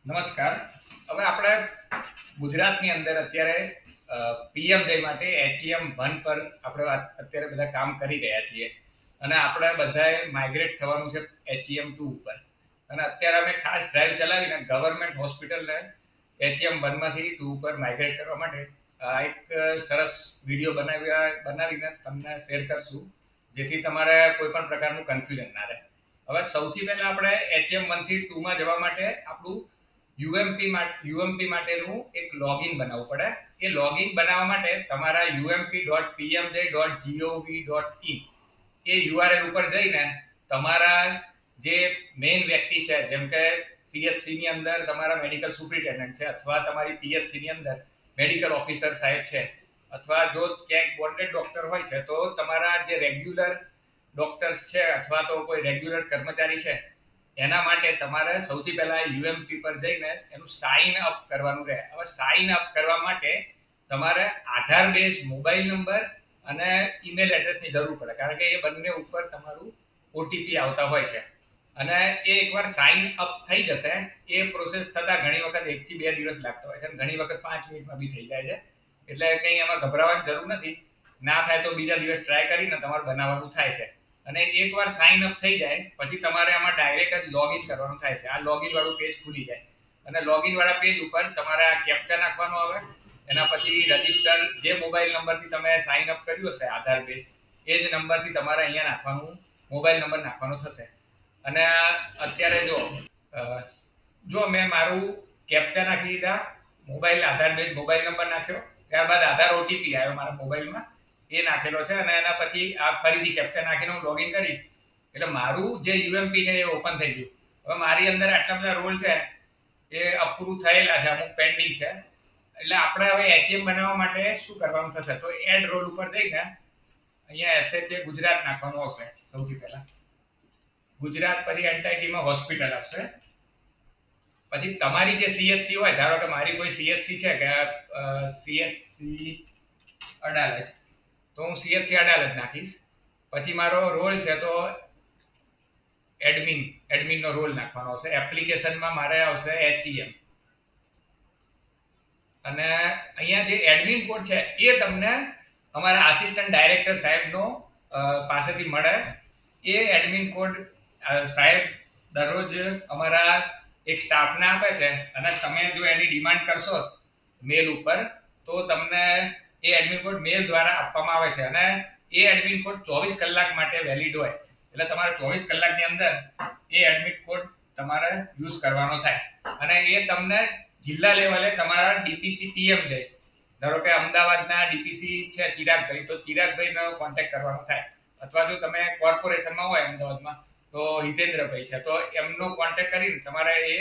નમસ્કાર. હવે આપણે ગુજરાતની અંદર અત્યારે પીએમજય માટે એચઈએમ 1 પર આપણે અત્યારે બધા કામ કરી રહ્યા છીએ અને આપણે બધાએ માઇગ્રેટ થવાનું છે એચઈએમ 2 ઉપર. અને અત્યારે અમે ખાસ ડ્રાઈવ ચલાવીને ગવર્મેન્ટ હોસ્પિટલને એચઈએમ 1 માંથી 2 ઉપર માઇગ્રેટ કરવા માટે એક સરસ વિડીયો બનાવીને તમને શેર કરશું, જેથી તમારે કોઈ પણ પ્રકારનું કન્ફ્યુઝન ના રહે. હવે સૌથી પહેલા આપણે એચએમ 1 થી 2 માં જવા માટે આપણું યુએમપી માટેનું એક લોગિન બનાવવું પડે. એ લોગિન બનાવવા માટે તમારા ump.pmj.gov.in એ યુઆરએલ ઉપર જઈને તમારા જે મેઇન વ્યક્તિ છે, જેમ કે સીએચસી ની અંદર તમારા મેડિકલ સુપ્રિન્ટેન્ડન્ટ છે, અથવા તમારી પીએચસી ની અંદર મેડિકલ ઓફિસર સાહેબ છે, અથવા જો ક્યાંક બોન્ડેડ ડોક્ટર હોય છે તો તમારા જે રેગ્યુલર ડોક્ટર્સ છે અથવા તો કોઈ રેગ્યુલર કર્મચારી છે, એના માટે તમારે સૌથી પહેલા યુએમપી પર જઈને એનું સાઇન અપ કરવાનું રહે. હવે સાઇન અપ કરવા માટે તમારે આધાર બેઝ મોબાઈલ નંબર અને ઈમેલ એડ્રેસની જરૂર પડે, કારણ કે એ બંને ઉપર તમારું ઓટીપી આવતા હોય છે. અને એ એકવાર સાઇન અપ થઈ જશે, એ પ્રોસેસ થતા ઘણી વખત 1 થી 2 દિવસ લાગતા હોય છે, ઘણી વખત 5 મિનિટમાં બી થઈ જાય છે. એટલે કંઈ એમાં ગભરાવાની જરૂર નથી. ના થાય તો બીજા દિવસ ટ્રાય કરીને તમારે બનાવવાનું થાય છે. અને એકવાર સાઇન અપ થઈ જાય પછી તમારે આમાં ડાયરેક્ટ જ લોગિન કરવાનું થાય છે. આ લોગિન વાળું પેજ ખુલી જાય અને લોગિન વાળા પેજ ઉપર તમારે આ કેપ્ચા નાખવાનો આવે. એના પછી રજીસ્ટર જે મોબાઈલ નંબરથી તમે સાઇન અપ કર્યું હશે આધાર બેઝ, એ જ નંબરથી તમારે અહીંયા નાખવાનું, મોબાઈલ નંબર નાખવાનો થશે. અને અત્યારે જો મેં મારું કેપ્ચા નાખી દીધા, મોબાઈલ આધાર બેઝ મોબાઈલ નંબર નાખ્યો, ત્યારબાદ આધાર ઓટીપી આવ્યો મારા મોબાઈલમાં, એ નાખેલો છે. અને એના પછી આ ફરીથી કેપ્ચા નાખીને હું લોગિન કરીશ એટલે મારું જે યુએમપી છે એ ઓપન થઈ ગયું. હવે મારી અંદર આટલા બધા રોલ છે એ અપ્રૂવ થયેલા છે, અમુક પેન્ડિંગ છે. એટલે આપણે હવે એચએમ બનાવવા માટે શું કરવાનું થશે, તો એડ રોલ ઉપર જઈને અહીંયા એસએચએ ગુજરાત નાખવાનું આવશે. સૌથી પહેલા ગુજરાત, પછી એન્ટાઇટીમાં હોસ્પિટલ આવશે. પછી તમારી જે સીએચસી હોય, ધારો કે મારી કોઈ સીએચસી છે કે સીએચસી અડાલજ, તો હું સીએચસી અડાલજ નાખીશ. પછી મારો રોલ છે તો એડમિનનો રોલ નાખવાનો આવશે. એપ્લિકેશનમાં મારે આવશે એચઈએમ. અને અહીંયા જે એડમિન કોડ છે એ તમને અમારા આસિસ્ટન્ટ ડાયરેક્ટર સાહેબનો પાસેથી મળે. એ એડમિન કોડ સાહેબ દરરોજ અમારા એક સ્ટાફને આપે છે, અને તમે જો એની ડિમાન્ડ કરશો મેલ ઉપર તો તમને એ એડમિન કોડ મેલ દ્વારા આપવામાં આવે છે. અને એ એડમિન કોડ 24 કલાક માટે વેલિડ હોય, એટલે તમારે 24 કલાકની અંદર એ એડમિટ કોડ તમારે યુઝ કરવાનો થાય. અને એ તમને જિલ્લા લેવલે તમારા ડીપીસી પીએમજે, ધારો કે અમદાવાદના ડીપીસી છે ચિરાગભાઈ, તો ચિરાગભાઈનો કોન્ટેક્ટ કરવાનો થાય. અથવા જો તમે કોર્પોરેશનમાં હોય અમદાવાદમાં તો હિતેન્દ્રભાઈ છે, તો એમનો કોન્ટેક્ટ કરીને તમારે એ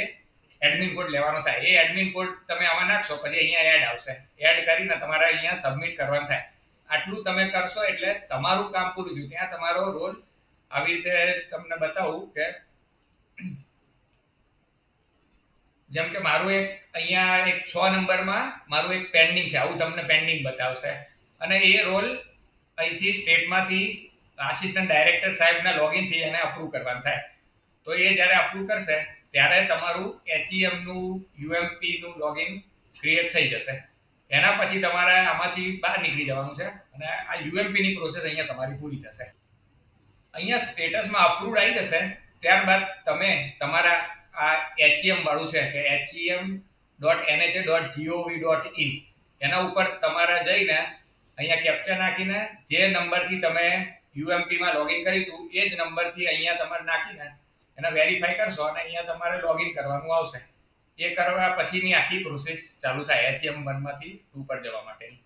એડમિન કોડ લેવાનો થાય. એ એડમિન કોડ તમે આમાં નાખશો પછી અહીંયા એડ આવશે. એડ કરીને તમારે અહીંયા સબમિટ કરવાનું થાય. આટલું તમે કરશો એટલે તમારું કામ પૂરું થયું. ત્યાં તમારો રોલ આવી રીતે તમને બતાવું કે જેમ કે મારું એક અહીંયા એક 6 નંબરમાં મારું એક પેન્ડિંગ છે, આવું તમને પેન્ડિંગ બતાવશે. અને એ રોલ અહીંથી સ્ટેટમાંથી આસિસ્ટન્ટ ડાયરેક્ટર સાહેબના લોગિનથી એને અપ્રૂવ કરવાનું થાય. તો એ જ્યારે અપ્રૂવ કરશે ત્યારે તમારું એચઈએમનું યુએમપીનું લોગિન ક્રિએટ થઈ જશે. એના પછી તમારે આમાંથી બહાર નીકળી જવાનું છે અને આ યુએમપીની પ્રોસેસ અહીંયા તમારી પૂરી થશે. અહીંયા સ્ટેટસમાં અપ્રૂવડ આવી જશે. ત્યારબાદ તમે તમારા આ એચઈએમ વાળું છે કે HEM.NHA.gov.in એના ઉપર તમારે જઈને અહીંયા કેપ્ચા નાખીને જે નંબરથી તમે યુએમપીમાં લોગિન કર્યું હતું એ જ નંબરથી અહીંયા તમારે નાખીને એને વેરીફાઈ કરશો અને અહીંયા તમારે લોગિન કરવાનું આવશે. એ કરવા પછીની આખી પ્રોસેસ ચાલુ થાય એચઈએમ 1 માંથી 2 પર જવા માટેની.